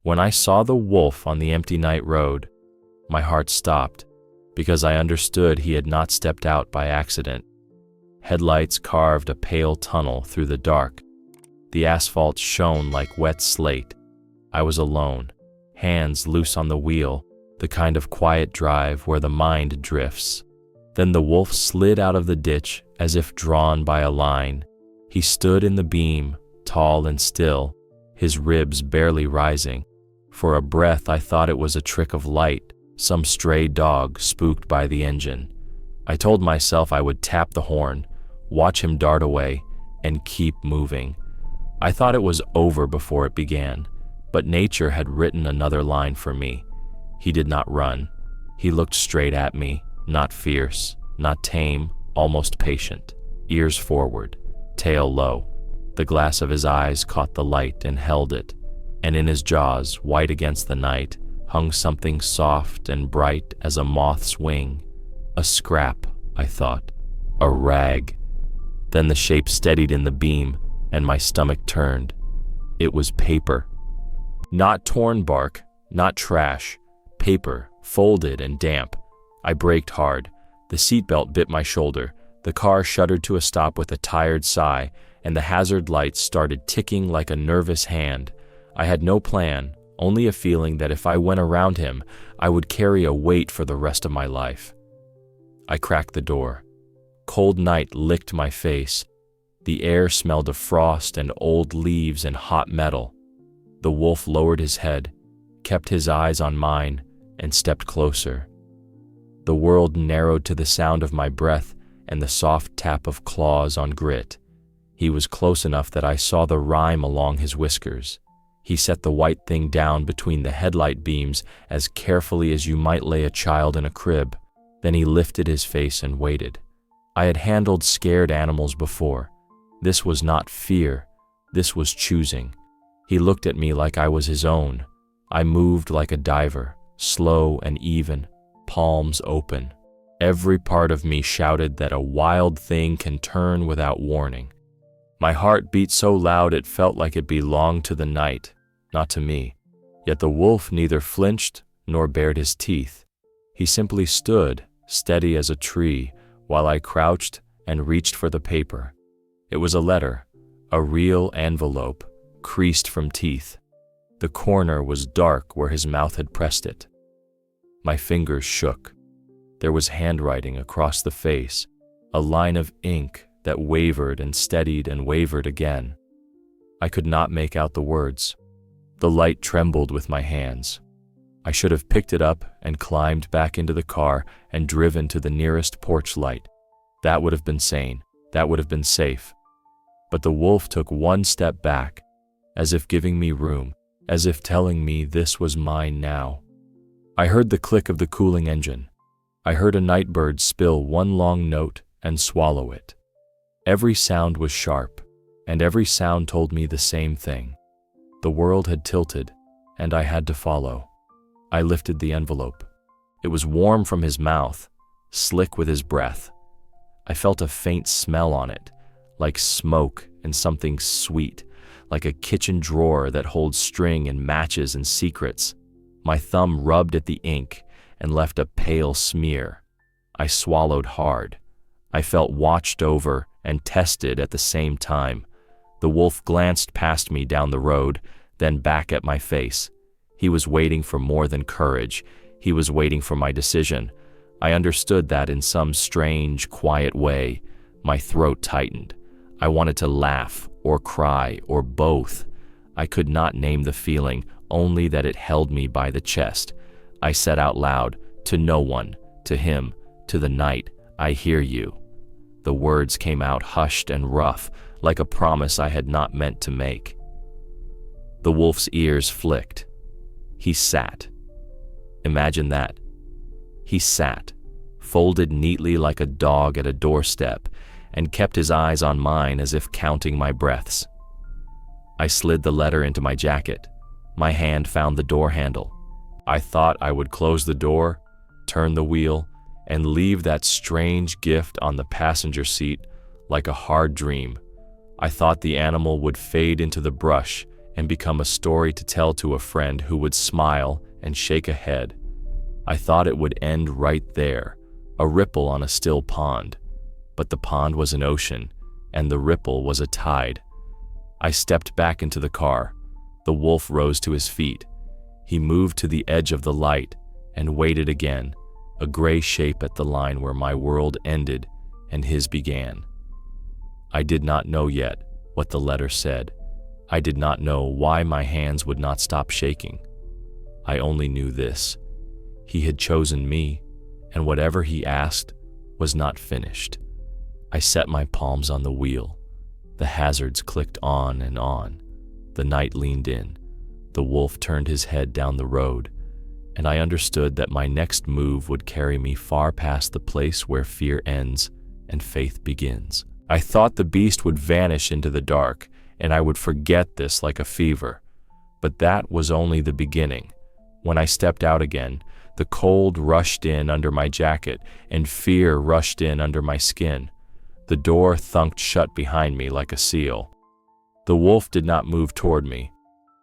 When I saw the wolf on the empty night road, my heart stopped because I understood he had not stepped out by accident. Headlights carved a pale tunnel through the dark. The asphalt shone like wet slate. I was alone, hands loose on the wheel, the kind of quiet drive where the mind drifts. Then the wolf slid out of the ditch as if drawn by a line. He stood in the beam, tall and still, his ribs barely rising. For a breath I thought it was a trick of light, some stray dog spooked by the engine. I told myself I would tap the horn, watch him dart away, and keep moving. I thought it was over before it began, but nature had written another line for me. He did not run. He looked straight at me, not fierce, not tame, almost patient, ears forward, tail low. The glass of his eyes caught the light and held it, and in his jaws, white against the night, hung something soft and bright as a moth's wing. A scrap, I thought. A rag. Then the shape steadied in the beam, and my stomach turned. It was paper. Not torn bark, not trash. Paper, folded and damp. I braked hard. The seatbelt bit my shoulder. The car shuddered to a stop with a tired sigh, and the hazard lights started ticking like a nervous hand. I had no plan, only a feeling that if I went around him, I would carry a weight for the rest of my life. I cracked the door. Cold night licked my face. The air smelled of frost and old leaves and hot metal. The wolf lowered his head, kept his eyes on mine, and stepped closer. The world narrowed to the sound of my breath and the soft tap of claws on grit. He was close enough that I saw the rime along his whiskers. He set the white thing down between the headlight beams as carefully as you might lay a child in a crib. Then he lifted his face and waited. I had handled scared animals before. This was not fear. This was choosing. He looked at me like I was his own. I moved like a diver, slow and even, palms open. Every part of me shouted that a wild thing can turn without warning. My heart beat so loud it felt like it belonged to the night, not to me. Yet the wolf neither flinched nor bared his teeth. He simply stood, steady as a tree, while I crouched and reached for the paper. It was a letter, a real envelope, creased from teeth. The corner was dark where his mouth had pressed it. My fingers shook. There was handwriting across the face, a line of ink that wavered and steadied and wavered again. I could not make out the words. The light trembled with my hands. I should have picked it up and climbed back into the car and driven to the nearest porch light. That would have been sane. That would have been safe. But the wolf took one step back, as if giving me room, as if telling me this was mine now. I heard the click of the cooling engine. I heard a night bird spill one long note and swallow it. Every sound was sharp, and every sound told me the same thing. The world had tilted, and I had to follow. I lifted the envelope. It was warm from his mouth, slick with his breath. I felt a faint smell on it, like smoke and something sweet, like a kitchen drawer that holds string and matches and secrets. My thumb rubbed at the ink and left a pale smear. I swallowed hard. I felt watched over and tested at the same time. The wolf glanced past me down the road, then back at my face. He was waiting for more than courage. He was waiting for my decision. I understood that in some strange, quiet way. My throat tightened. I wanted to laugh or cry or both. I could not name the feeling, only that it held me by the chest. I said out loud, to no one, to him, to the night, I hear you. The words came out hushed and rough, like a promise I had not meant to make. The wolf's ears flicked. He sat. Imagine that. He sat, folded neatly like a dog at a doorstep, and kept his eyes on mine as if counting my breaths. I slid the letter into my jacket. My hand found the door handle. I thought I would close the door, turn the wheel, and leave that strange gift on the passenger seat like a hard dream. I thought the animal would fade into the brush, and become a story to tell to a friend who would smile and shake a head. I thought it would end right there, a ripple on a still pond. But the pond was an ocean, and the ripple was a tide. I stepped back into the car. The wolf rose to his feet. He moved to the edge of the light and waited again, a gray shape at the line where my world ended and his began. I did not know yet what the letter said. I did not know why my hands would not stop shaking. I only knew this: he had chosen me, and whatever he asked was not finished. I set my palms on the wheel. The hazards clicked on and on. The night leaned in. The wolf turned his head down the road, and I understood that my next move would carry me far past the place where fear ends and faith begins. I thought the beast would vanish into the dark, and I would forget this like a fever. But that was only the beginning. When I stepped out again, the cold rushed in under my jacket, and fear rushed in under my skin. The door thunked shut behind me like a seal. The wolf did not move toward me.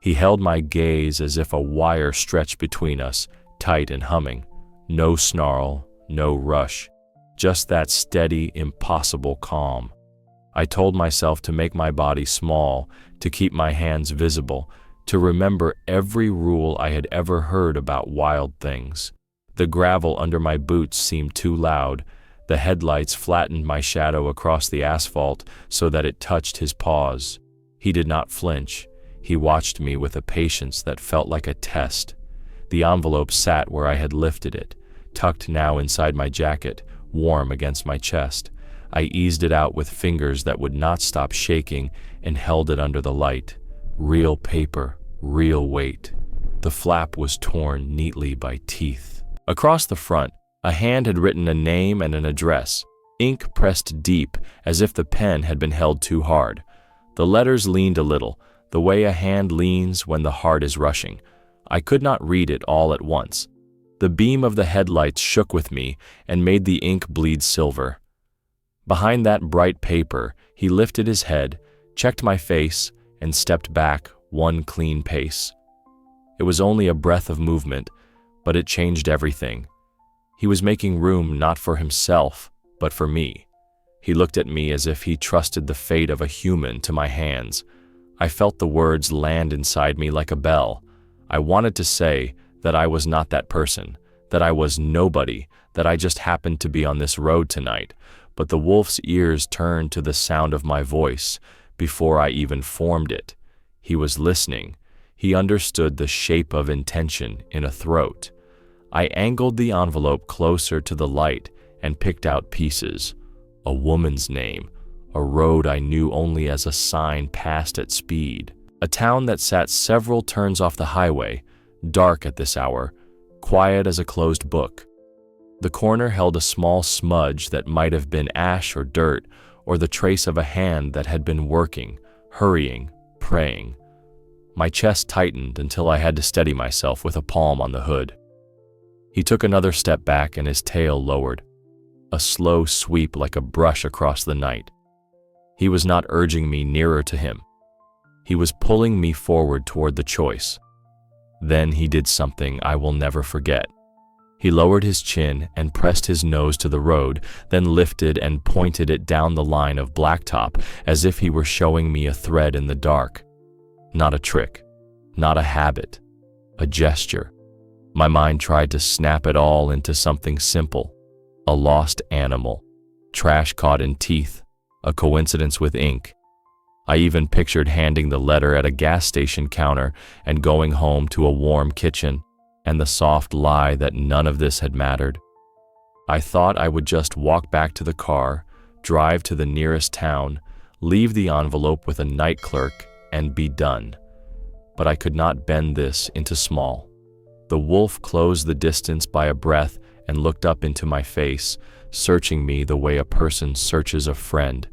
He held my gaze as if a wire stretched between us, tight and humming. No snarl, no rush, just that steady, impossible calm. I told myself to make my body small, to keep my hands visible, to remember every rule I had ever heard about wild things. The gravel under my boots seemed too loud. The headlights flattened my shadow across the asphalt so that it touched his paws. He did not flinch. He watched me with a patience that felt like a test. The envelope sat where I had lifted it, tucked now inside my jacket, warm against my chest. I eased it out with fingers that would not stop shaking and held it under the light. Real paper, real weight. The flap was torn neatly by teeth. Across the front, a hand had written a name and an address, ink pressed deep as if the pen had been held too hard. The letters leaned a little, the way a hand leans when the heart is rushing. I could not read it all at once. The beam of the headlights shook with me and made the ink bleed silver. Behind that bright paper, he lifted his head, checked my face, and stepped back one clean pace. It was only a breath of movement, but it changed everything. He was making room not for himself, but for me. He looked at me as if he trusted the fate of a human to my hands. I felt the words land inside me like a bell. I wanted to say that I was not that person, that I was nobody, that I just happened to be on this road tonight. But the wolf's ears turned to the sound of my voice before I even formed it. He was listening. He understood the shape of intention in a throat. I angled the envelope closer to the light and picked out pieces. A woman's name, a road I knew only as a sign passed at speed, a town that sat several turns off the highway, dark at this hour, quiet as a closed book. The corner held a small smudge that might have been ash or dirt, or the trace of a hand that had been working, hurrying, praying. My chest tightened until I had to steady myself with a palm on the hood. He took another step back and his tail lowered, a slow sweep like a brush across the night. He was not urging me nearer to him. He was pulling me forward toward the choice. Then he did something I will never forget. He lowered his chin and pressed his nose to the road, then lifted and pointed it down the line of blacktop as if he were showing me a thread in the dark. Not a trick, not a habit, a gesture. My mind tried to snap it all into something simple. A lost animal, trash caught in teeth, a coincidence with ink. I even pictured handing the letter at a gas station counter and going home to a warm kitchen, and the soft lie that none of this had mattered. I thought I would just walk back to the car, drive to the nearest town, leave the envelope with a night clerk, and be done. But I could not bend this into small. The wolf closed the distance by a breath and looked up into my face, searching me the way a person searches a friend.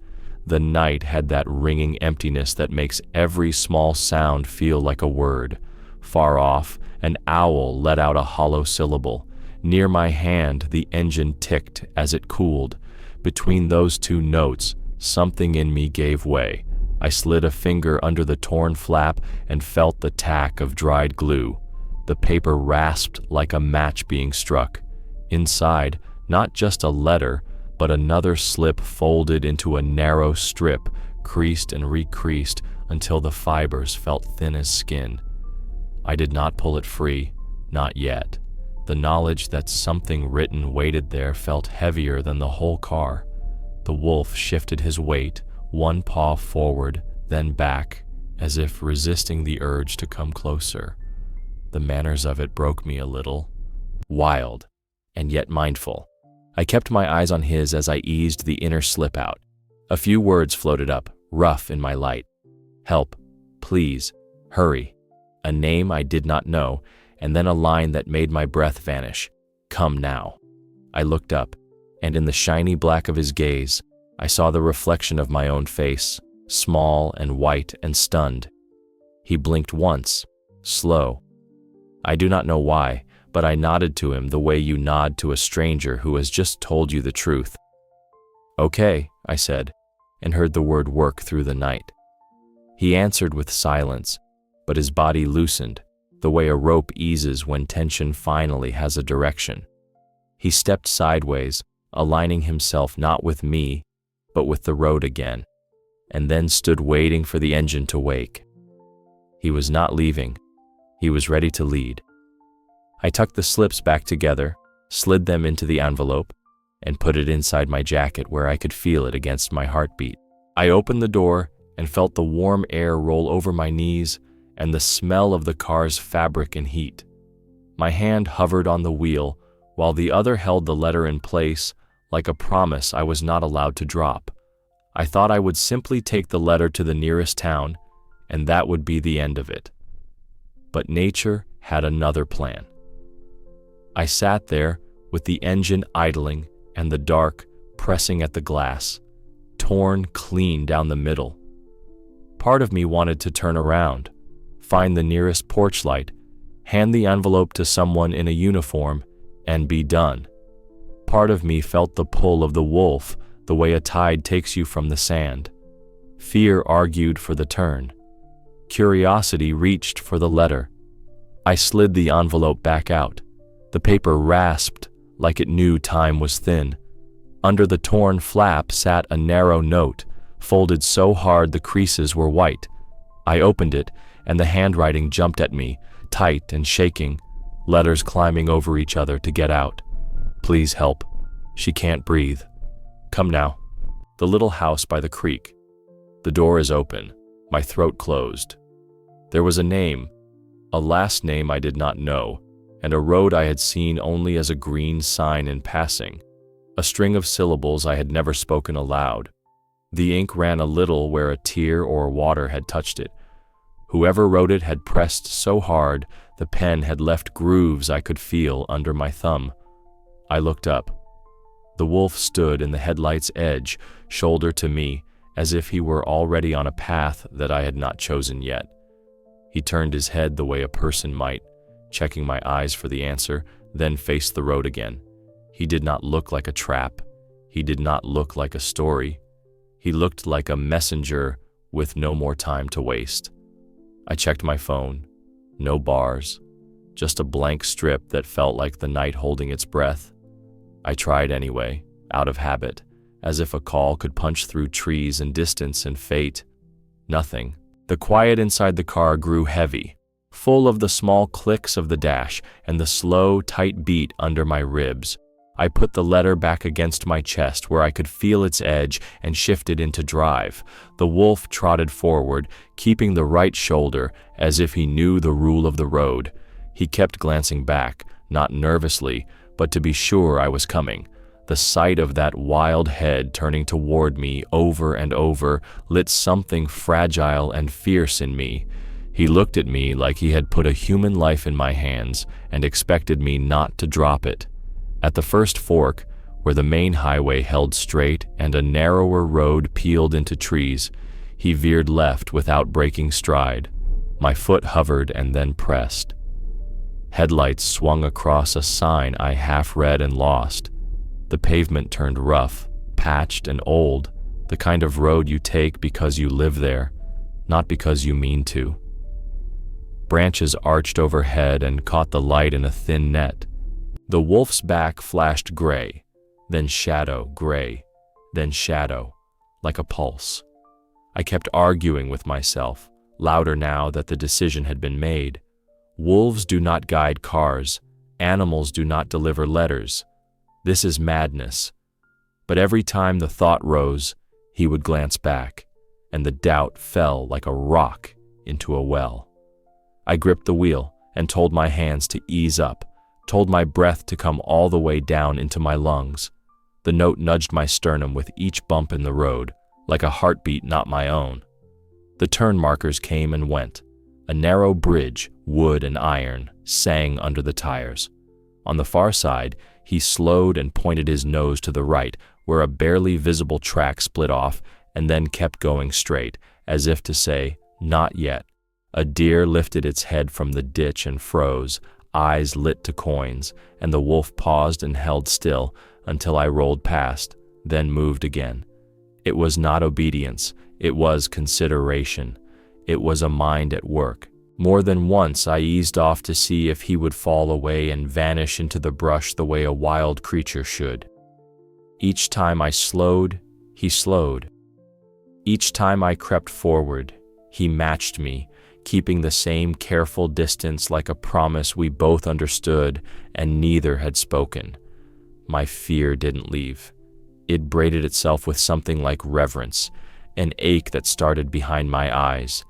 The night had that ringing emptiness that makes every small sound feel like a word. Far off, an owl let out a hollow syllable. Near my hand, the engine ticked as it cooled. Between those two notes, something in me gave way. I slid a finger under the torn flap and felt the tack of dried glue. The paper rasped like a match being struck. Inside, not just a letter, but another slip folded into a narrow strip, creased and recreased until the fibers felt thin as skin. I did not pull it free, not yet. The knowledge that something written waited there felt heavier than the whole car. The wolf shifted his weight, one paw forward, then back, as if resisting the urge to come closer. The manners of it broke me a little. Wild, and yet mindful. I kept my eyes on his as I eased the inner slip out. A few words floated up, rough in my light. Help, please, hurry. A name I did not know, and then a line that made my breath vanish. Come now. I looked up, and in the shiny black of his gaze, I saw the reflection of my own face, small and white and stunned. He blinked once, slow. I do not know why, but I nodded to him the way you nod to a stranger who has just told you the truth. Okay, I said, and heard the word work through the night. He answered with silence, but his body loosened, the way a rope eases when tension finally has a direction. He stepped sideways, aligning himself not with me, but with the road again, and then stood waiting for the engine to wake. He was not leaving. He was ready to lead. I tucked the slips back together, slid them into the envelope, and put it inside my jacket where I could feel it against my heartbeat. I opened the door and felt the warm air roll over my knees and the smell of the car's fabric and heat. My hand hovered on the wheel while the other held the letter in place like a promise I was not allowed to drop. I thought I would simply take the letter to the nearest town, and that would be the end of it. But nature had another plan. I sat there with the engine idling and the dark pressing at the glass, torn clean down the middle. Part of me wanted to turn around, find the nearest porch light, hand the envelope to someone in a uniform, and be done. Part of me felt the pull of the wolf, the way a tide takes you from the sand. Fear argued for the turn. Curiosity reached for the letter. I slid the envelope back out. The paper rasped like it knew time was thin. Under the torn flap sat a narrow note, folded so hard the creases were white. I opened it, and the handwriting jumped at me, tight and shaking, letters climbing over each other to get out. Please help. She can't breathe. Come now. The little house by the creek. The door is open. My throat closed. There was a name, a last name I did not know, and a road I had seen only as a green sign in passing, a string of syllables I had never spoken aloud. The ink ran a little where a tear or water had touched it. Whoever wrote it had pressed so hard the pen had left grooves I could feel under my thumb. I looked up. The wolf stood in the headlight's edge, shoulder to me, as if he were already on a path that I had not chosen yet. He turned his head the way a person might, checking my eyes for the answer, then faced the road again. He did not look like a trap. He did not look like a story. He looked like a messenger with no more time to waste. I checked my phone. No bars. Just a blank strip that felt like the night holding its breath. I tried anyway, out of habit, as if a call could punch through trees and distance and fate. Nothing. The quiet inside the car grew heavy, full of the small clicks of the dash and the slow, tight beat under my ribs. I put the letter back against my chest where I could feel its edge and shifted into drive. The wolf trotted forward, keeping the right shoulder as if he knew the rule of the road. He kept glancing back, not nervously, but to be sure I was coming. The sight of that wild head turning toward me over and over lit something fragile and fierce in me. He looked at me like he had put a human life in my hands and expected me not to drop it. At the first fork, where the main highway held straight and a narrower road peeled into trees, he veered left without breaking stride. My foot hovered and then pressed. Headlights swung across a sign I half read and lost. The pavement turned rough, patched and old, the kind of road you take because you live there, not because you mean to. Branches arched overhead and caught the light in a thin net. The wolf's back flashed gray, then shadow, gray, then shadow, like a pulse. I kept arguing with myself, louder now that the decision had been made. Wolves do not guide cars. Animals do not deliver letters. This is madness. But every time the thought rose, he would glance back, and the doubt fell like a rock into a well. I gripped the wheel and told my hands to ease up, told my breath to come all the way down into my lungs. The note nudged my sternum with each bump in the road, like a heartbeat not my own. The turn markers came and went. A narrow bridge, wood and iron, sang under the tires. On the far side, he slowed and pointed his nose to the right, where a barely visible track split off and then kept going straight, as if to say, "Not yet." A deer lifted its head from the ditch and froze, eyes lit to coins, and the wolf paused and held still until I rolled past, then moved again. It was not obedience, it was consideration. It was a mind at work. More than once I eased off to see if he would fall away and vanish into the brush the way a wild creature should. Each time I slowed, he slowed. Each time I crept forward, he matched me, keeping the same careful distance like a promise we both understood and neither had spoken. My fear didn't leave. It braided itself with something like reverence, an ache that started behind my eyes.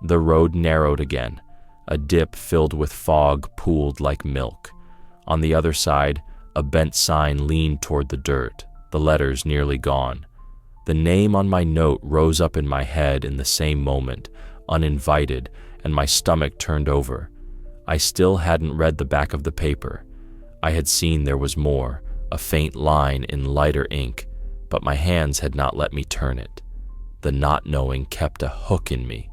The road narrowed again. A dip filled with fog pooled like milk. On the other side, a bent sign leaned toward the dirt, the letters nearly gone. The name on my note rose up in my head in the same moment, uninvited, and my stomach turned over. I still hadn't read the back of the paper. I had seen there was more, a faint line in lighter ink, but my hands had not let me turn it. The not knowing kept a hook in me.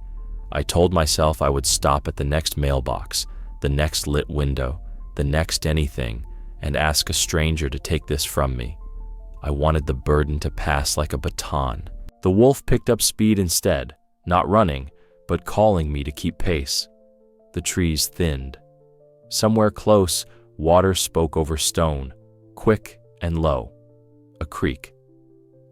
I told myself I would stop at the next mailbox, the next lit window, the next anything, and ask a stranger to take this from me. I wanted the burden to pass like a baton. The wolf picked up speed instead, not running, but calling me to keep pace. The trees thinned. Somewhere close, water spoke over stone, quick and low. A creek.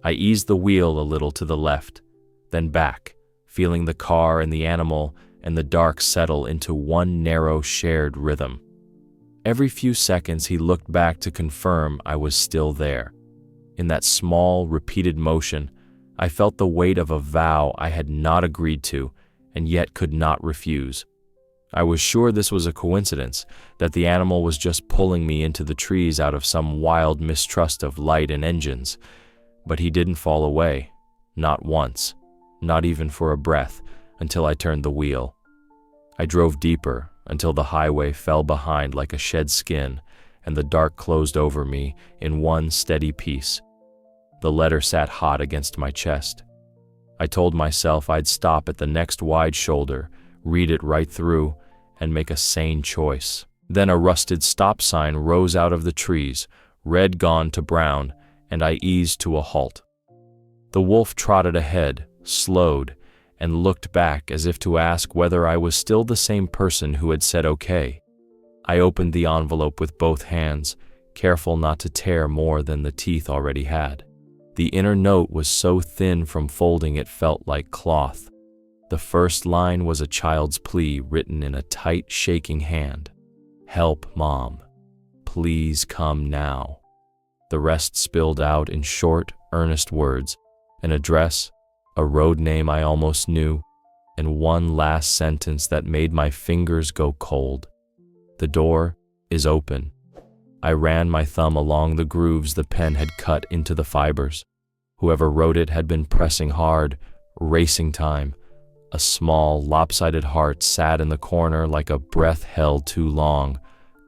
I eased the wheel a little to the left, then back, feeling the car and the animal and the dark settle into one narrow shared rhythm. Every few seconds he looked back to confirm I was still there. In that small, repeated motion, I felt the weight of a vow I had not agreed to and yet could not refuse. I was sure this was a coincidence, that the animal was just pulling me into the trees out of some wild mistrust of light and engines. But he didn't fall away, not once, not even for a breath, until I turned the wheel. I drove deeper until the highway fell behind like a shed skin, and the dark closed over me in one steady piece. The letter sat hot against my chest. I told myself I'd stop at the next wide shoulder, read it right through, and make a sane choice. Then a rusted stop sign rose out of the trees, red gone to brown, and I eased to a halt. The wolf trotted ahead, slowed, and looked back as if to ask whether I was still the same person who had said okay. I opened the envelope with both hands, careful not to tear more than the teeth already had. The inner note was so thin from folding it felt like cloth. The first line was a child's plea written in a tight, shaking hand. "Help, Mom. Please come now." The rest spilled out in short, earnest words, an address, a road name I almost knew, and one last sentence that made my fingers go cold. "The door is open." I ran my thumb along the grooves the pen had cut into the fibers. Whoever wrote it had been pressing hard, racing time. A small, lopsided heart sat in the corner like a breath held too long.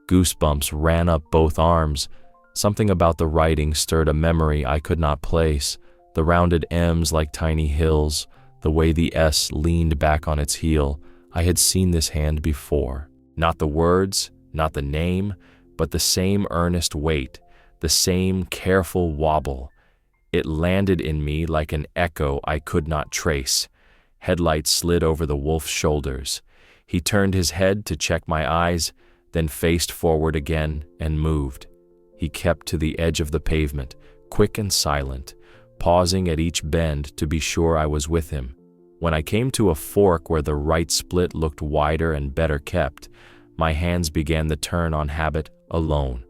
Goosebumps ran up both arms. Something about the writing stirred a memory I could not place. The rounded M's like tiny hills, the way the S leaned back on its heel. I had seen this hand before. Not the words, not the name, but the same earnest weight, the same careful wobble. It landed in me like an echo I could not trace. Headlights slid over the wolf's shoulders. He turned his head to check my eyes, then faced forward again and moved. He kept to the edge of the pavement, quick and silent, pausing at each bend to be sure I was with him. When I came to a fork where the right split looked wider and better kept, my hands began the turn on habit alone.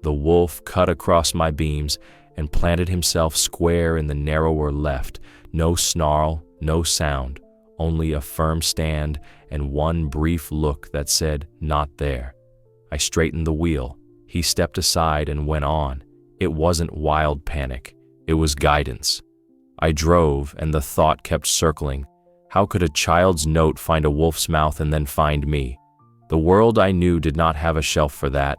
The wolf cut across my beams and planted himself square in the narrower left. No snarl, no sound, only a firm stand and one brief look that said, "Not there." I straightened the wheel. He stepped aside and went on. It wasn't wild panic. It was guidance. I drove, and the thought kept circling. How could a child's note find a wolf's mouth and then find me? The world I knew did not have a shelf for that.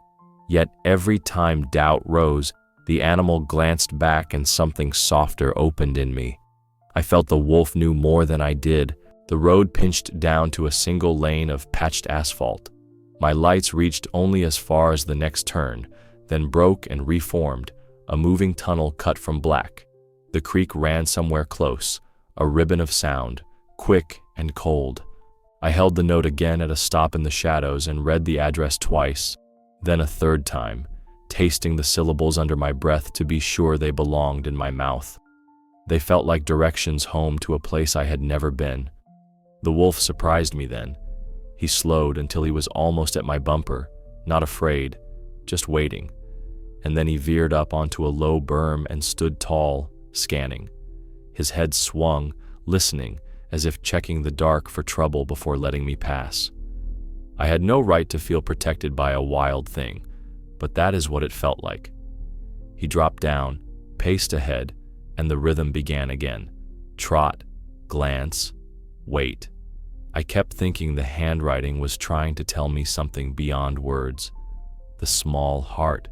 Yet every time doubt rose, the animal glanced back and something softer opened in me. I felt the wolf knew more than I did. The road pinched down to a single lane of patched asphalt. My lights reached only as far as the next turn, then broke and reformed, a moving tunnel cut from black. The creek ran somewhere close, a ribbon of sound, quick and cold. I held the note again at a stop in the shadows and read the address twice, then a third time, tasting the syllables under my breath to be sure they belonged in my mouth. They felt like directions home to a place I had never been. The wolf surprised me then. He slowed until he was almost at my bumper, not afraid, just waiting. And then he veered up onto a low berm and stood tall, scanning. His head swung, listening, as if checking the dark for trouble before letting me pass. I had no right to feel protected by a wild thing, but that is what it felt like. He dropped down, paced ahead, and the rhythm began again. Trot, glance, wait. I kept thinking the handwriting was trying to tell me something beyond words. The small heart.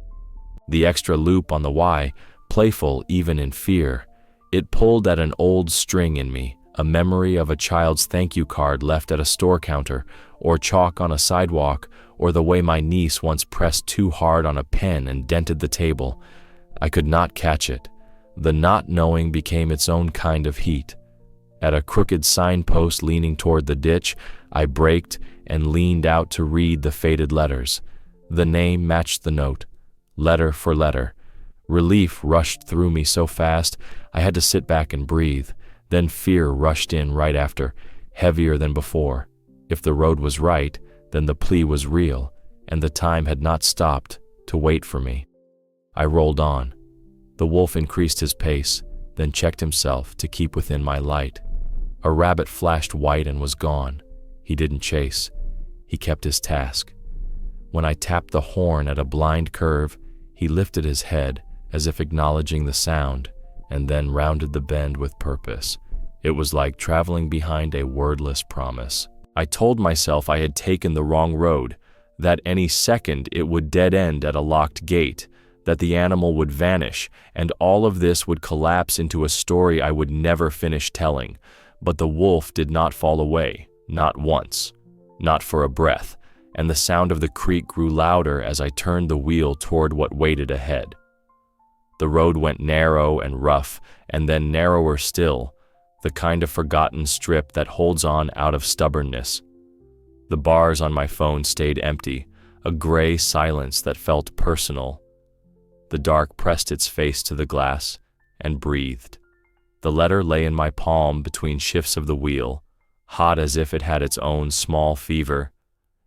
The extra loop on the Y, playful even in fear. It pulled at an old string in me, a memory of a child's thank you card left at a store counter, or chalk on a sidewalk, or the way my niece once pressed too hard on a pen and dented the table. I could not catch it. The not knowing became its own kind of heat. At a crooked signpost leaning toward the ditch, I braked and leaned out to read the faded letters. The name matched the note, letter for letter. Relief rushed through me so fast, I had to sit back and breathe. Then fear rushed in right after, heavier than before. If the road was right, then the plea was real, and the time had not stopped to wait for me. I rolled on. The wolf increased his pace, then checked himself to keep within my light. A rabbit flashed white and was gone. He didn't chase. He kept his task. When I tapped the horn at a blind curve, he lifted his head as if acknowledging the sound, and then rounded the bend with purpose. It was like traveling behind a wordless promise. I told myself I had taken the wrong road, that any second it would dead end at a locked gate, that the animal would vanish, and all of this would collapse into a story I would never finish telling. But the wolf did not fall away, not once, not for a breath, and the sound of the creek grew louder as I turned the wheel toward what waited ahead. The road went narrow and rough, and then narrower still, the kind of forgotten strip that holds on out of stubbornness. The bars on my phone stayed empty, a gray silence that felt personal. The dark pressed its face to the glass and breathed. The letter lay in my palm between shifts of the wheel, hot as if it had its own small fever.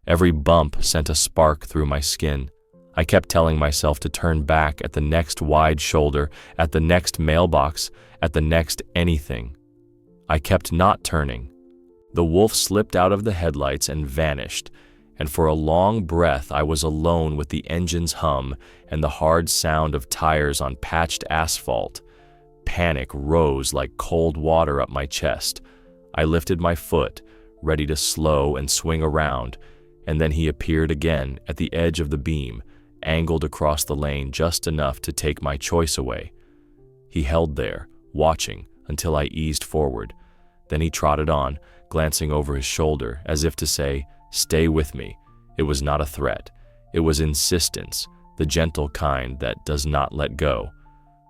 Every bump sent a spark through my skin. I kept telling myself to turn back at the next wide shoulder, at the next mailbox, at the next anything. I kept not turning. The wolf slipped out of the headlights and vanished, and for a long breath I was alone with the engine's hum and the hard sound of tires on patched asphalt. Panic rose like cold water up my chest. I lifted my foot, ready to slow and swing around, and then he appeared again at the edge of the beam, angled across the lane just enough to take my choice away. He held there, watching, until I eased forward. Then he trotted on, glancing over his shoulder, as if to say, "Stay with me." It was not a threat. It was insistence, the gentle kind that does not let go.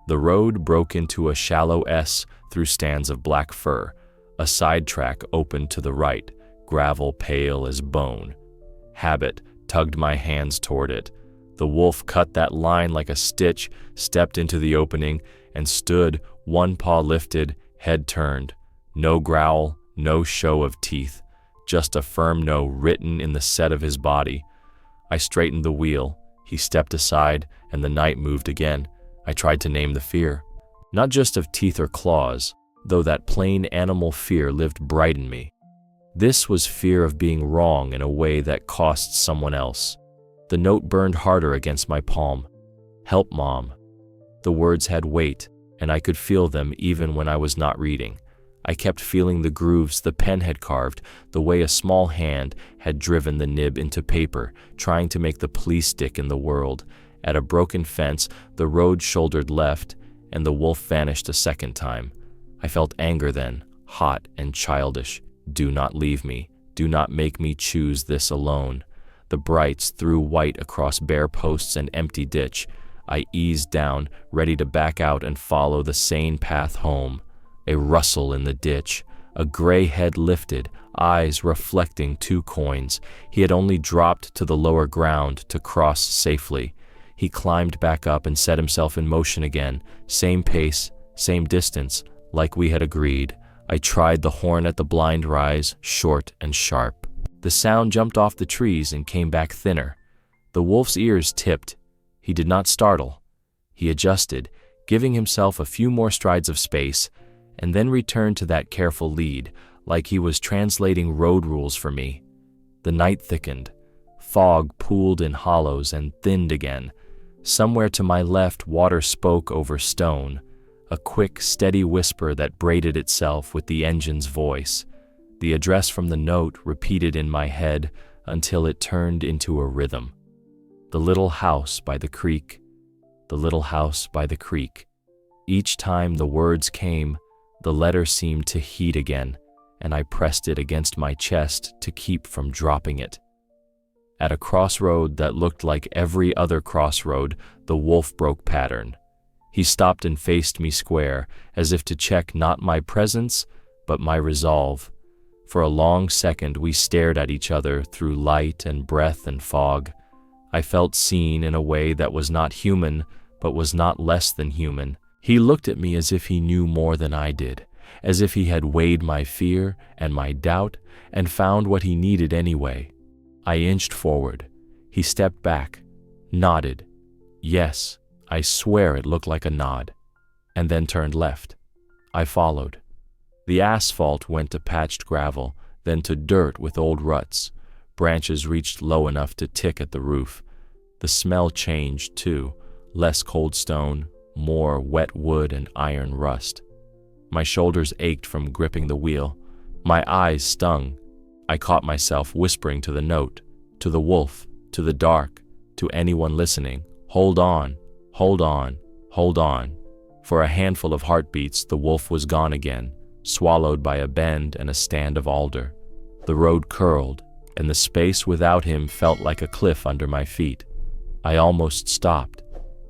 The road broke into a shallow S through stands of black fir. A sidetrack opened to the right, gravel pale as bone. Habit tugged my hands toward it. The wolf cut that line like a stitch, stepped into the opening, and stood, one paw lifted, head turned. No growl, no show of teeth, just a firm no written in the set of his body. I straightened the wheel. He stepped aside, and the night moved again. I tried to name the fear. Not just of teeth or claws, though that plain animal fear lived bright in me. This was fear of being wrong in a way that cost someone else. The note burned harder against my palm. "Help, Mom." The words had weight, and I could feel them even when I was not reading. I kept feeling the grooves the pen had carved, the way a small hand had driven the nib into paper, trying to make the police stick in the world. At a broken fence, the road shouldered left, and the wolf vanished a second time. I felt anger then, hot and childish. Do not leave me. Do not make me choose this alone. The brights threw white across bare posts and empty ditch. I eased down, ready to back out and follow the sane path home. A rustle in the ditch. A gray head lifted, eyes reflecting 2 coins. He had only dropped to the lower ground to cross safely. He climbed back up and set himself in motion again. Same pace, same distance, like we had agreed. I tried the horn at the blind rise, short and sharp. The sound jumped off the trees and came back thinner. The wolf's ears tipped. He did not startle. He adjusted, giving himself a few more strides of space, and then returned to that careful lead, like he was translating road rules for me. The night thickened. Fog pooled in hollows and thinned again. Somewhere to my left, water spoke over stone, a quick, steady whisper that braided itself with the engine's voice. The address from the note repeated in my head until it turned into a rhythm. The little house by the creek, the little house by the creek. Each time the words came, the letter seemed to heat again, and I pressed it against my chest to keep from dropping it. At a crossroad that looked like every other crossroad, the wolf broke pattern. He stopped and faced me square, as if to check not my presence, but my resolve. For a long second we stared at each other through light and breath and fog. I felt seen in a way that was not human, but was not less than human. He looked at me as if he knew more than I did, as if he had weighed my fear and my doubt and found what he needed anyway. I inched forward. He stepped back, nodded. Yes, I swear it looked like a nod, and then turned left. I followed. The asphalt went to patched gravel, then to dirt with old ruts. Branches reached low enough to tick at the roof. The smell changed, too. Less cold stone, more wet wood and iron rust. My shoulders ached from gripping the wheel. My eyes stung. I caught myself whispering to the note, to the wolf, to the dark, to anyone listening. Hold on, hold on, hold on. For a handful of heartbeats, the wolf was gone again, swallowed by a bend and a stand of alder. The road curled, and the space without him felt like a cliff under my feet. I almost stopped.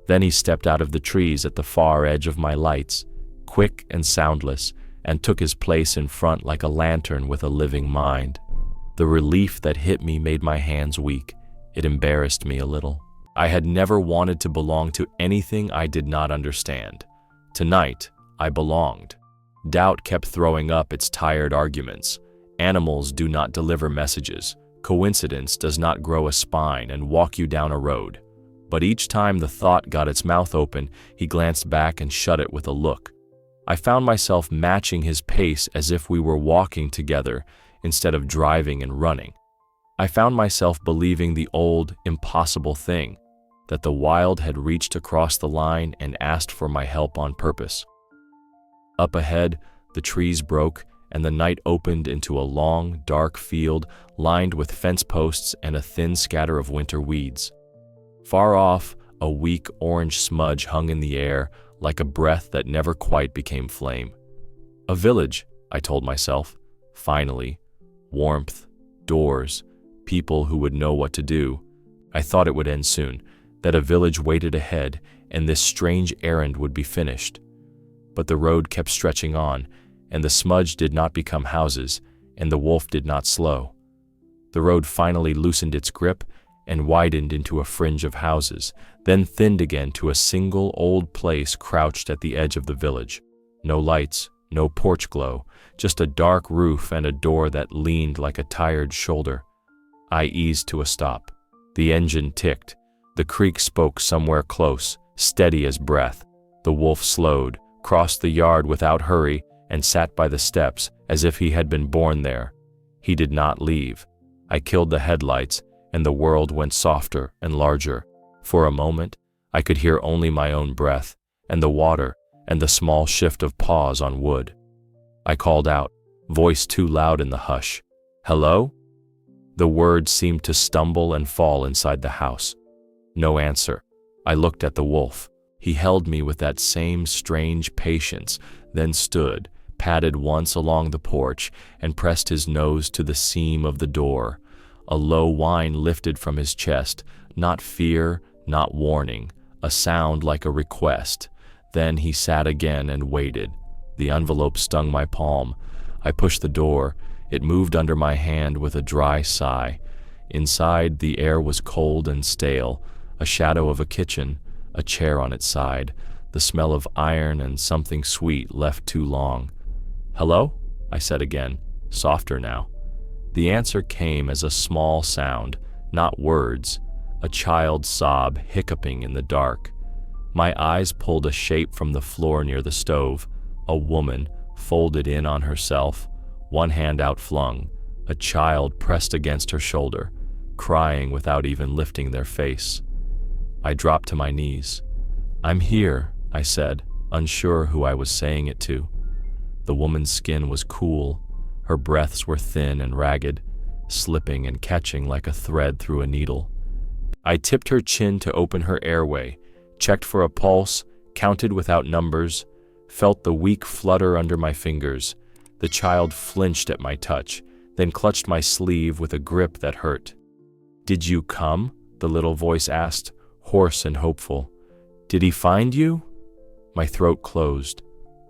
Then he stepped out of the trees at the far edge of my lights, quick and soundless, and took his place in front like a lantern with a living mind. The relief that hit me made my hands weak. It embarrassed me a little. I had never wanted to belong to anything I did not understand. Tonight, I belonged. Doubt kept throwing up its tired arguments. Animals do not deliver messages. Coincidence does not grow a spine and walk you down a road. But each time the thought got its mouth open, he glanced back and shut it with a look. I found myself matching his pace as if we were walking together instead of driving and running. I found myself believing the old, impossible thing, that the wild had reached across the line and asked for my help on purpose. Up ahead, the trees broke, and the night opened into a long, dark field lined with fence posts and a thin scatter of winter weeds. Far off, a weak orange smudge hung in the air like a breath that never quite became flame. A village, I told myself. Finally. Warmth, doors, people who would know what to do. I thought it would end soon. that a village waited ahead and this strange errand would be finished. But the road kept stretching on, and the smudge did not become houses, and the wolf did not slow. The road finally loosened its grip and widened into a fringe of houses, then thinned again to a single old place crouched at the edge of the village. No lights, no porch glow, just a dark roof and a door that leaned like a tired shoulder. I eased to a stop. The engine ticked. The creak spoke somewhere close, steady as breath. The wolf slowed, crossed the yard without hurry, and sat by the steps as if he had been born there. He did not leave. I killed the headlights, and the world went softer and larger. For a moment, I could hear only my own breath, and the water, and the small shift of paws on wood. I called out, voice too loud in the hush. "Hello?" The words seemed to stumble and fall inside the house. No answer. I looked at the wolf. He held me with that same strange patience, then stood, padded once along the porch, and pressed his nose to the seam of the door. A low whine lifted from his chest, not fear, not warning, a sound like a request. Then he sat again and waited. The envelope stung my palm. I pushed the door. It moved under my hand with a dry sigh. Inside, the air was cold and stale, a shadow of a kitchen, a chair on its side, the smell of iron and something sweet left too long. "Hello?" I said again, softer now. The answer came as a small sound, not words, a child's sob hiccuping in the dark. My eyes pulled a shape from the floor near the stove, a woman, folded in on herself, one hand outflung, a child pressed against her shoulder, crying without even lifting their face. I dropped to my knees. "I'm here," I said, unsure who I was saying it to. The woman's skin was cool. Her breaths were thin and ragged, slipping and catching like a thread through a needle. I tipped her chin to open her airway, checked for a pulse, counted without numbers, felt the weak flutter under my fingers. The child flinched at my touch, then clutched my sleeve with a grip that hurt. "Did you come?" the little voice asked, hoarse and hopeful. "Did he find you?" My throat closed.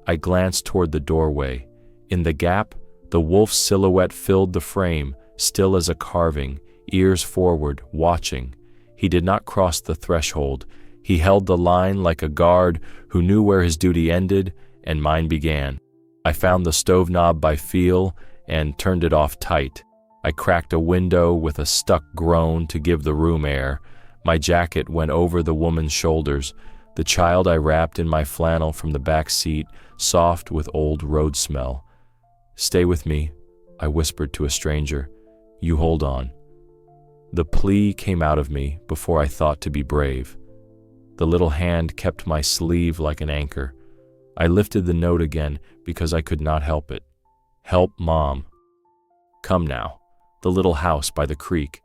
I glanced toward the doorway. In the gap, the wolf's silhouette filled the frame, still as a carving, ears forward, watching. He did not cross the threshold. He held the line like a guard who knew where his duty ended and mine began. I found the stove knob by feel and turned it off tight. I cracked a window with a stuck groan to give the room air. My jacket went over the woman's shoulders. The child I wrapped in my flannel from the back seat, soft with old road smell. "Stay with me," I whispered to a stranger. "You hold on." The plea came out of me before I thought to be brave. The little hand kept my sleeve like an anchor. I lifted the note again because I could not help it. "Help, Mom." "Come now." The little house by the creek.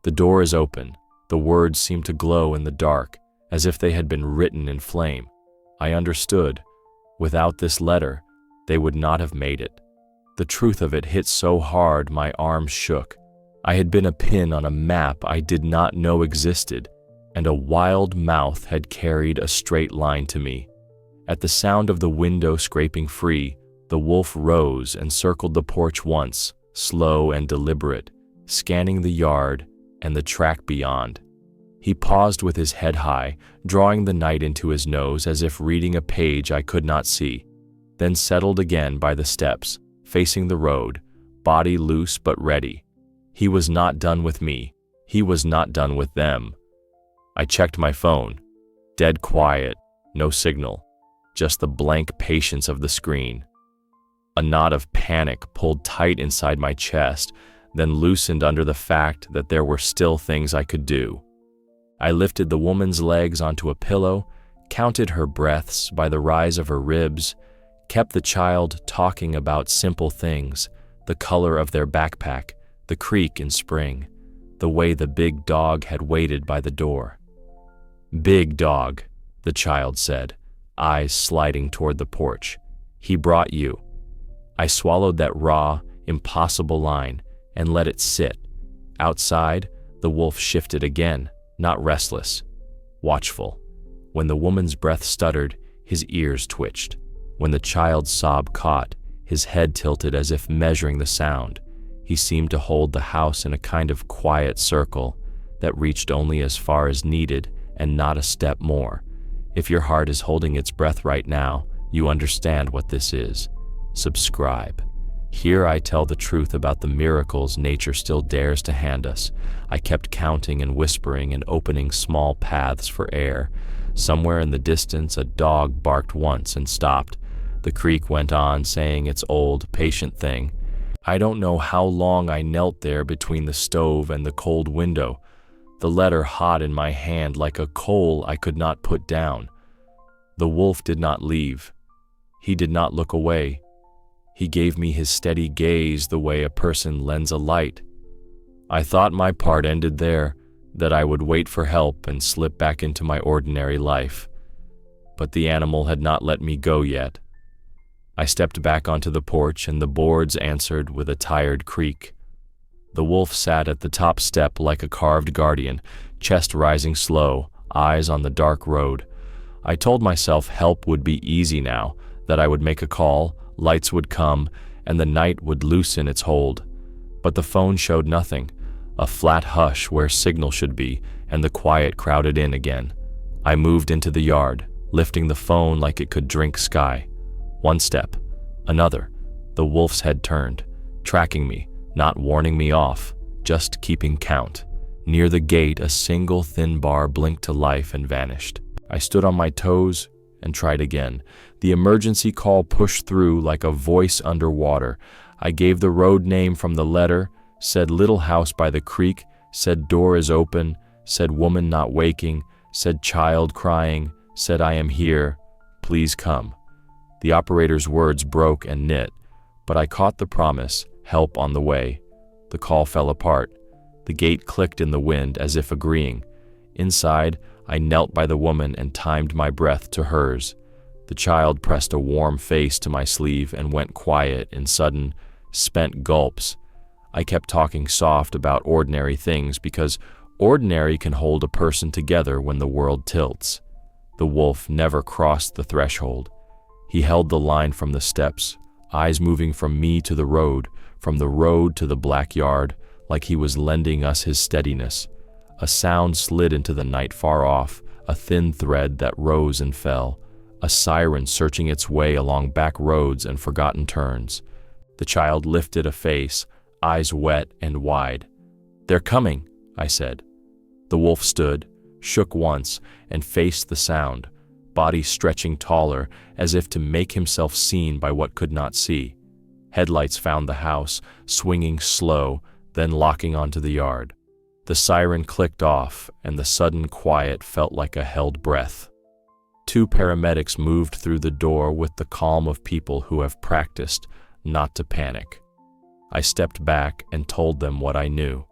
The door is open. The words seem to glow in the dark, as if they had been written in flame. I understood. Without this letter, they would not have made it. The truth of it hit so hard my arms shook. I had been a pin on a map I did not know existed, and a wild mouth had carried a straight line to me. At the sound of the window scraping free, the wolf rose and circled the porch once, slow and deliberate, scanning the yard and the track beyond. He paused with his head high, drawing the night into his nose as if reading a page I could not see, then settled again by the steps, facing the road, body loose but ready. He was not done with me. He was not done with them. I checked my phone. Dead quiet, no signal, just the blank patience of the screen. A knot of panic pulled tight inside my chest, then loosened under the fact that there were still things I could do. I lifted the woman's legs onto a pillow, counted her breaths by the rise of her ribs, kept the child talking about simple things, the color of their backpack, the creek in spring, the way the big dog had waited by the door. "Big dog," the child said, eyes sliding toward the porch. "He brought you." I swallowed that raw, impossible line and let it sit. Outside, the wolf shifted again, not restless, watchful. When the woman's breath stuttered, his ears twitched. When the child's sob caught, his head tilted as if measuring the sound. He seemed to hold the house in a kind of quiet circle that reached only as far as needed and not a step more. If your heart is holding its breath right now, you understand what this is. Subscribe. Here I tell the truth about the miracles nature still dares to hand us. I kept counting and whispering and opening small paths for air. Somewhere in the distance, a dog barked once and stopped. The creak went on, saying its old, patient thing. I don't know how long I knelt there between the stove and the cold window, the letter hot in my hand like a coal I could not put down. The wolf did not leave. He did not look away. He gave me his steady gaze the way a person lends a light. I thought my part ended there, that I would wait for help and slip back into my ordinary life. But the animal had not let me go yet. I stepped back onto the porch and the boards answered with a tired creak. The wolf sat at the top step like a carved guardian, chest rising slow, eyes on the dark road. I told myself help would be easy now, that I would make a call, lights would come, and the night would loosen its hold. But the phone showed nothing, a flat hush where signal should be, and the quiet crowded in again. I moved into the yard, lifting the phone like it could drink sky. One step, another. The wolf's head turned, tracking me, not warning me off, just keeping count. Near the gate, a single thin bar blinked to life and vanished. I stood on my toes and tried again. The emergency call pushed through like a voice underwater. I gave the road name from the letter, said little house by the creek, said door is open, said woman not waking, said child crying, said I am here, please come. The operator's words broke and knit, but I caught the promise, help on the way. The call fell apart. The gate clicked in the wind as if agreeing. Inside, I knelt by the woman and timed my breath to hers. The child pressed a warm face to my sleeve and went quiet in sudden, spent gulps. I kept talking soft about ordinary things because ordinary can hold a person together when the world tilts. The wolf never crossed the threshold. He held the line from the steps, eyes moving from me to the road to the black yard, like he was lending us his steadiness. A sound slid into the night far off, a thin thread that rose and fell, a siren searching its way along back roads and forgotten turns. The child lifted a face, eyes wet and wide. "They're coming," I said. The wolf stood, shook once, and faced the sound, body stretching taller as if to make himself seen by what could not see. Headlights found the house, swinging slow, then locking onto the yard. The siren clicked off, and the sudden quiet felt like a held breath. 2 paramedics moved through the door with the calm of people who have practiced not to panic. I stepped back and told them what I knew.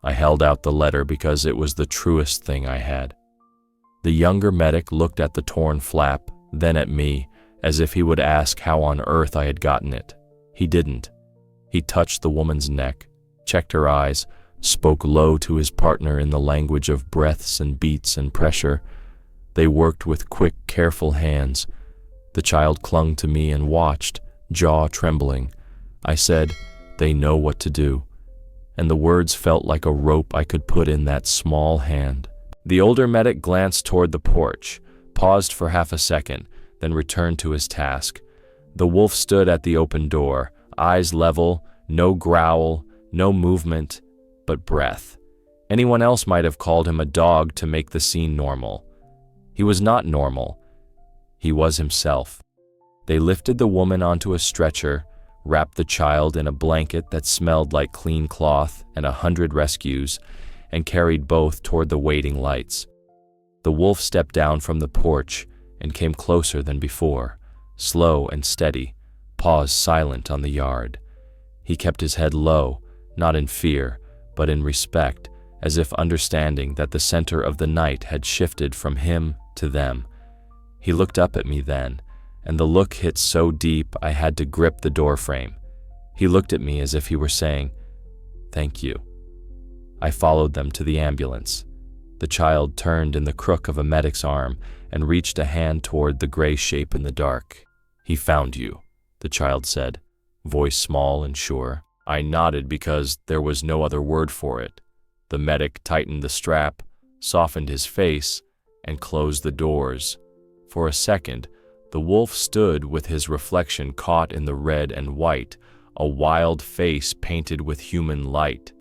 I held out the letter because it was the truest thing I had. The younger medic looked at the torn flap, then at me, as if he would ask how on earth I had gotten it. He didn't. He touched the woman's neck, checked her eyes, spoke low to his partner in the language of breaths and beats and pressure. They worked with quick, careful hands. The child clung to me and watched, jaw trembling. I said, "They know what to do." And the words felt like a rope I could put in that small hand. The older medic glanced toward the porch, paused for half a second, then returned to his task. The wolf stood at the open door, eyes level, no growl, no movement, but breath. Anyone else might have called him a dog to make the scene normal. He was not normal. He was himself. They lifted the woman onto a stretcher, wrapped the child in a blanket that smelled like clean cloth and 100 rescues, and carried both toward the waiting lights. The wolf stepped down from the porch and came closer than before, slow and steady, paused silent on the yard. He kept his head low, not in fear, but in respect, as if understanding that the center of the night had shifted from him to them. He looked up at me then, and the look hit so deep I had to grip the doorframe. He looked at me as if he were saying, "Thank you." I followed them to the ambulance. The child turned in the crook of a medic's arm and reached a hand toward the gray shape in the dark. "He found you," the child said, voice small and sure. I nodded because there was no other word for it. The medic tightened the strap, softened his face, and closed the doors. For a second, the wolf stood with his reflection caught in the red and white, a wild face painted with human light.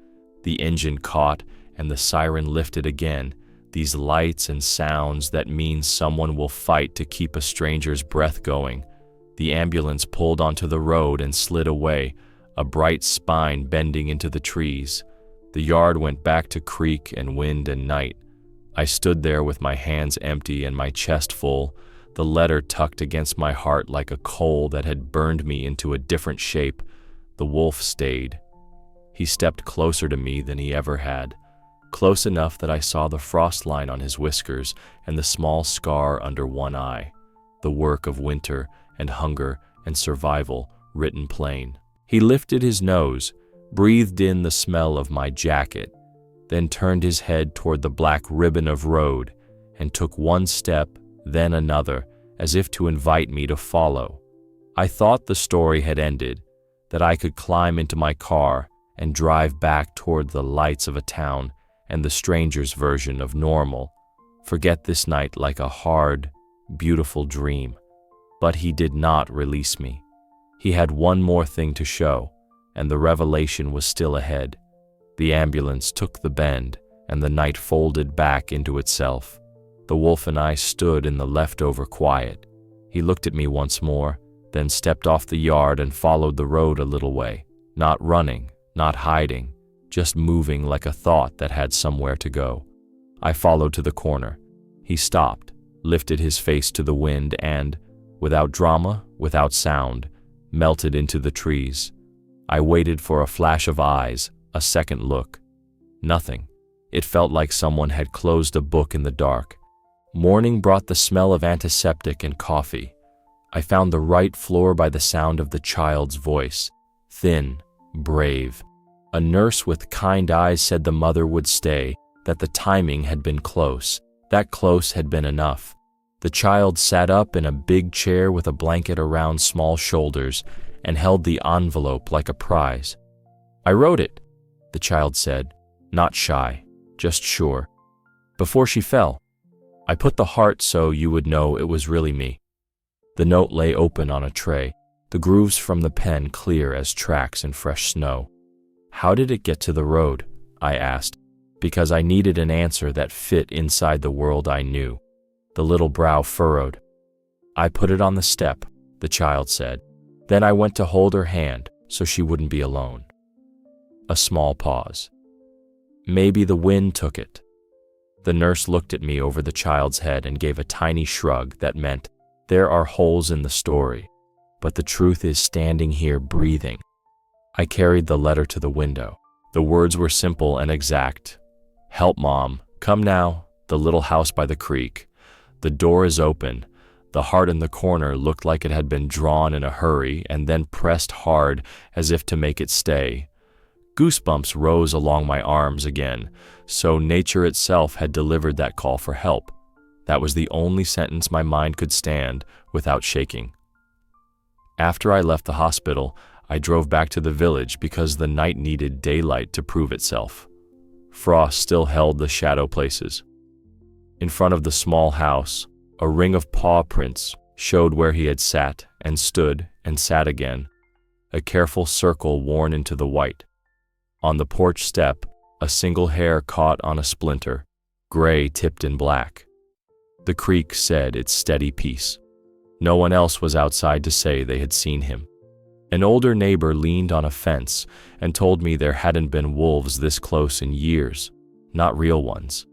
The engine caught and the siren lifted again, these lights and sounds that mean someone will fight to keep a stranger's breath going. The ambulance pulled onto the road and slid away, a bright spine bending into the trees. The yard went back to creek and wind and night. I stood there with my hands empty and my chest full, the letter tucked against my heart like a coal that had burned me into a different shape. The wolf stayed. He stepped closer to me than he ever had, close enough that I saw the frost line on his whiskers and the small scar under one eye, the work of winter and hunger and survival written plain. He lifted his nose, breathed in the smell of my jacket, then turned his head toward the black ribbon of road and took one step, then another, as if to invite me to follow. I thought the story had ended, that I could climb into my car and drive back toward the lights of a town and the stranger's version of normal, forget this night like a hard, beautiful dream. But he did not release me. He had one more thing to show, and the revelation was still ahead. The ambulance took the bend, and the night folded back into itself. The wolf and I stood in the leftover quiet. He looked at me once more, then stepped off the yard and followed the road a little way, not running, not hiding, just moving like a thought that had somewhere to go. I followed to the corner. He stopped, lifted his face to the wind and, without drama, without sound, melted into the trees. I waited for a flash of eyes, a second look. Nothing. It felt like someone had closed a book in the dark. Morning brought the smell of antiseptic and coffee. I found the right floor by the sound of the child's voice, thin, brave. A nurse with kind eyes said the mother would stay, that the timing had been close, that close had been enough. The child sat up in a big chair with a blanket around small shoulders and held the envelope like a prize. "I wrote it," the child said, not shy, just sure. "Before she fell. I put the heart so you would know it was really me." The note lay open on a tray, the grooves from the pen clear as tracks in fresh snow. "How did it get to the road?" I asked, because I needed an answer that fit inside the world I knew. The little brow furrowed. "I put it on the step," the child said. "Then I went to hold her hand so she wouldn't be alone." A small pause. "Maybe the wind took it." The nurse looked at me over the child's head and gave a tiny shrug that meant, there are holes in the story, but the truth is standing here breathing. I carried the letter to the window. The words were simple and exact. "Help, Mom. Come now. The little house by the creek. The door is open." The heart in the corner looked like it had been drawn in a hurry and then pressed hard as if to make it stay. Goosebumps rose along my arms again, so nature itself had delivered that call for help. That was the only sentence my mind could stand without shaking. After I left the hospital, I drove back to the village because the night needed daylight to prove itself. Frost still held the shadow places. In front of the small house, a ring of paw prints showed where he had sat and stood and sat again, a careful circle worn into the white. On the porch step, a single hair caught on a splinter, gray tipped in black. The creek said its steady peace. No one else was outside to say they had seen him. An older neighbor leaned on a fence and told me there hadn't been wolves this close in years, not real ones.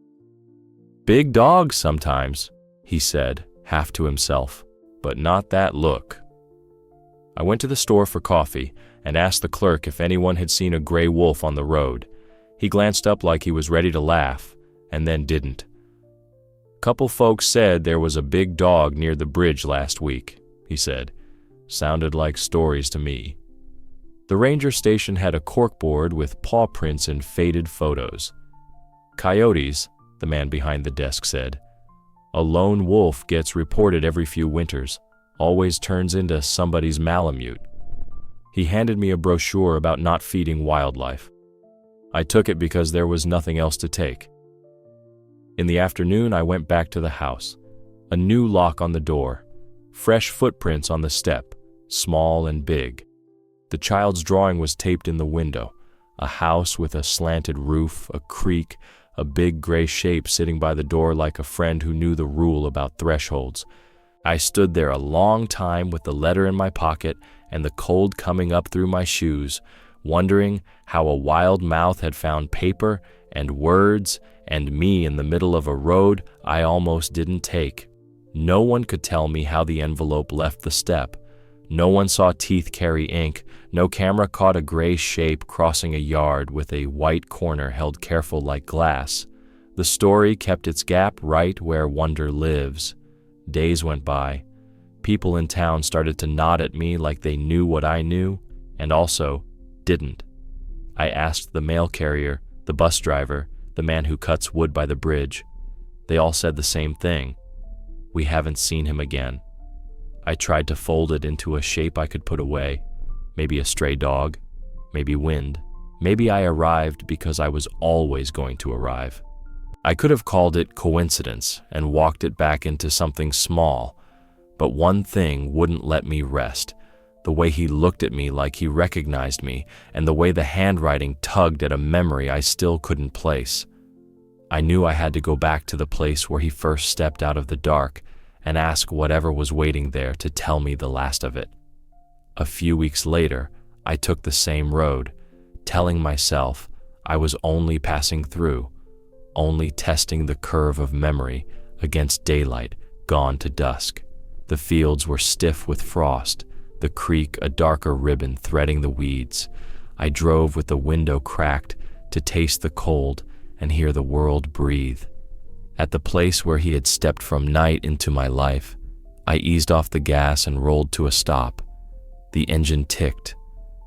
"Big dogs sometimes," he said, half to himself, "but not that look." I went to the store for coffee and asked the clerk if anyone had seen a gray wolf on the road. He glanced up like he was ready to laugh, and then didn't. "Couple folks said there was a big dog near the bridge last week," he said. Sounded like stories to me. The ranger station had a corkboard with paw prints and faded photos. "Coyotes," the man behind the desk said. "A lone wolf gets reported every few winters, always turns into somebody's Malamute." He handed me a brochure about not feeding wildlife. I took it because there was nothing else to take. In the afternoon, I went back to the house. A new lock on the door, fresh footprints on the step, small and big. The child's drawing was taped in the window, a house with a slanted roof, a creek, a big gray shape sitting by the door like a friend who knew the rule about thresholds. I stood there a long time with the letter in my pocket and the cold coming up through my shoes, wondering how a wild mouth had found paper and words and me in the middle of a road I almost didn't take. No one could tell me how the envelope left the step. No one saw teeth carry ink. No camera caught a gray shape crossing a yard with a white corner held careful like glass. The story kept its gap right where wonder lives. Days went by. People in town started to nod at me like they knew what I knew, and also didn't. I asked the mail carrier, the bus driver, the man who cuts wood by the bridge. They all said the same thing. We haven't seen him again. I tried to fold it into a shape I could put away. Maybe a stray dog, maybe wind. Maybe I arrived because I was always going to arrive. I could have called it coincidence and walked it back into something small, but one thing wouldn't let me rest. The way he looked at me like he recognized me, and the way the handwriting tugged at a memory I still couldn't place. I knew I had to go back to the place where he first stepped out of the dark and ask whatever was waiting there to tell me the last of it. A few weeks later, I took the same road, telling myself I was only passing through, only testing the curve of memory against daylight gone to dusk. The fields were stiff with frost, the creek a darker ribbon threading the weeds. I drove with the window cracked to taste the cold and hear the world breathe. At the place where he had stepped from night into my life, I eased off the gas and rolled to a stop. The engine ticked.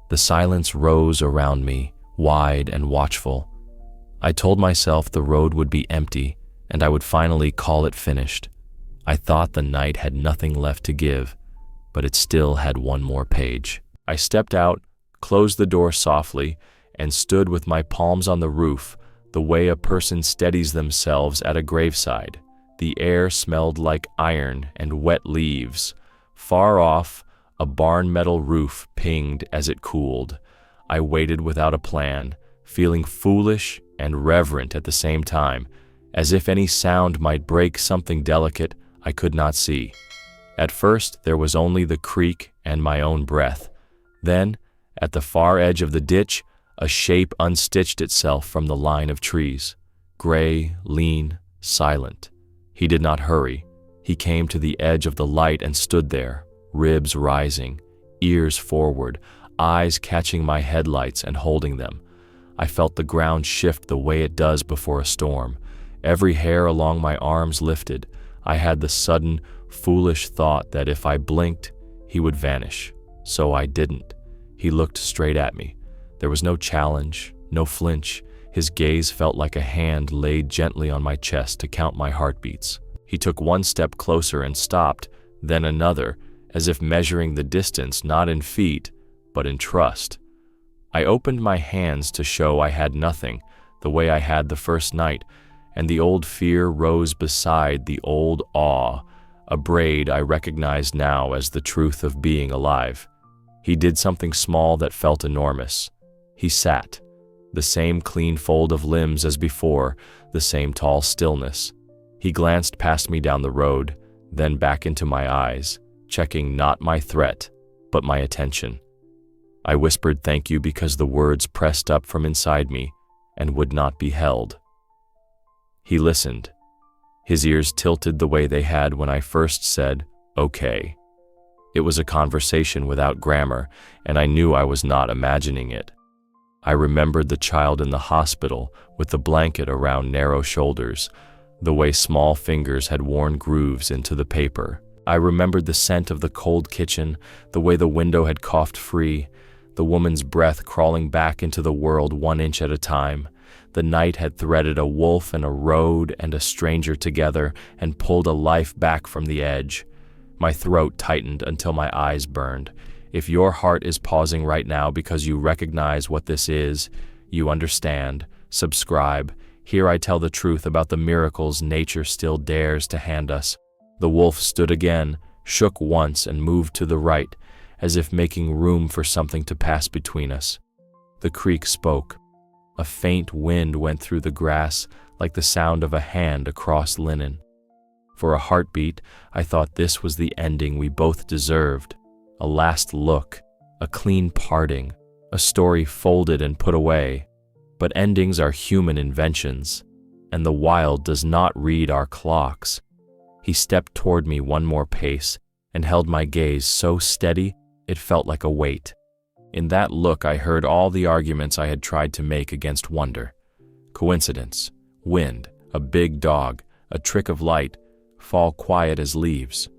The silence rose around me, wide and watchful. I told myself the road would be empty and I would finally call it finished. I thought the night had nothing left to give, but it still had one more page. I stepped out, closed the door softly, and stood with my palms on the roof, the way a person steadies themselves at a graveside. The air smelled like iron and wet leaves. Far off, a barn metal roof pinged as it cooled. I waited without a plan, feeling foolish and reverent at the same time, as if any sound might break something delicate I could not see. At first, there was only the creek and my own breath. Then, at the far edge of the ditch, a shape unstitched itself from the line of trees. Gray, lean, silent. He did not hurry. He came to the edge of the light and stood there, ribs rising, ears forward, eyes catching my headlights and holding them. I felt the ground shift the way it does before a storm. Every hair along my arms lifted. I had the sudden, foolish thought that if I blinked, he would vanish. So I didn't. He looked straight at me. There was no challenge, no flinch. His gaze felt like a hand laid gently on my chest to count my heartbeats. He took one step closer and stopped, then another, as if measuring the distance not in feet, but in trust. I opened my hands to show I had nothing, the way I had the first night, and the old fear rose beside the old awe, a braid I recognized now as the truth of being alive. He did something small that felt enormous. He sat, the same clean fold of limbs as before, the same tall stillness. He glanced past me down the road, then back into my eyes, checking not my threat, but my attention. I whispered thank you because the words pressed up from inside me and would not be held. He listened. His ears tilted the way they had when I first said, "Okay." It was a conversation without grammar, and I knew I was not imagining it. I remembered the child in the hospital with the blanket around narrow shoulders, the way small fingers had worn grooves into the paper. I remembered the scent of the cold kitchen, the way the window had coughed free, the woman's breath crawling back into the world 1 inch at a time, The night had threaded a wolf and a road and a stranger together and pulled a life back from the edge. My throat tightened until my eyes burned. If your heart is pausing right now because you recognize what this is, you understand, subscribe. Here I tell the truth about the miracles nature still dares to hand us. The wolf stood again, shook once and moved to the right, as if making room for something to pass between us. The creek spoke. A faint wind went through the grass like the sound of a hand across linen. For a heartbeat, I thought this was the ending we both deserved. A last look, a clean parting, a story folded and put away. But endings are human inventions, and the wild does not read our clocks. He stepped toward me one more pace and held my gaze so steady it felt like a weight. In that look I heard all the arguments I had tried to make against wonder. Coincidence, wind, a big dog, a trick of light, fall quiet as leaves.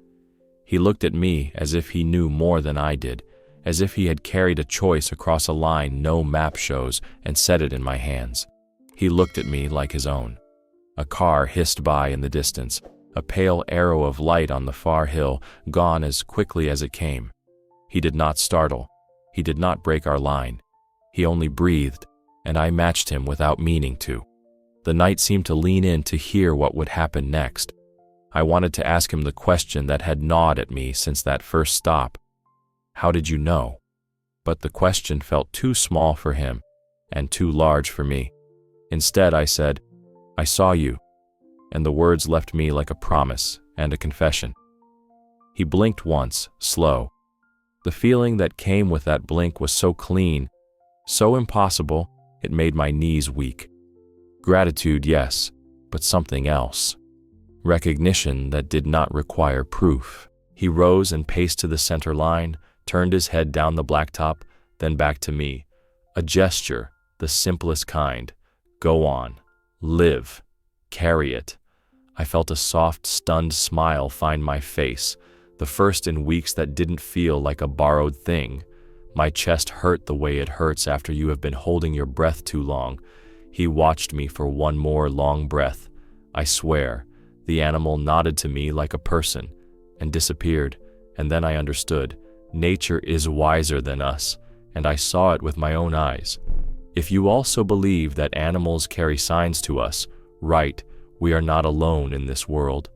He looked at me as if he knew more than I did, as if he had carried a choice across a line no map shows and set it in my hands. He looked at me like his own. A car hissed by in the distance, a pale arrow of light on the far hill, gone as quickly as it came. He did not startle. He did not break our line. He only breathed, and I matched him without meaning to. The night seemed to lean in to hear what would happen next. I wanted to ask him the question that had gnawed at me since that first stop. How did you know? But the question felt too small for him and too large for me. Instead, I said, I saw you, and the words left me like a promise and a confession. He blinked once, slow. The feeling that came with that blink was so clean, so impossible, it made my knees weak. Gratitude, yes, but something else. Recognition that did not require proof. He rose and paced to the center line, turned his head down the blacktop, then back to me. A gesture, the simplest kind. Go on. Live. Carry it. I felt a soft, stunned smile find my face, the first in weeks that didn't feel like a borrowed thing. My chest hurt the way it hurts after you have been holding your breath too long. He watched me for one more long breath. I swear, the animal nodded to me like a person and disappeared, and then I understood. Nature is wiser than us, and I saw it with my own eyes. If you also believe that animals carry signs to us, right, we are not alone in this world.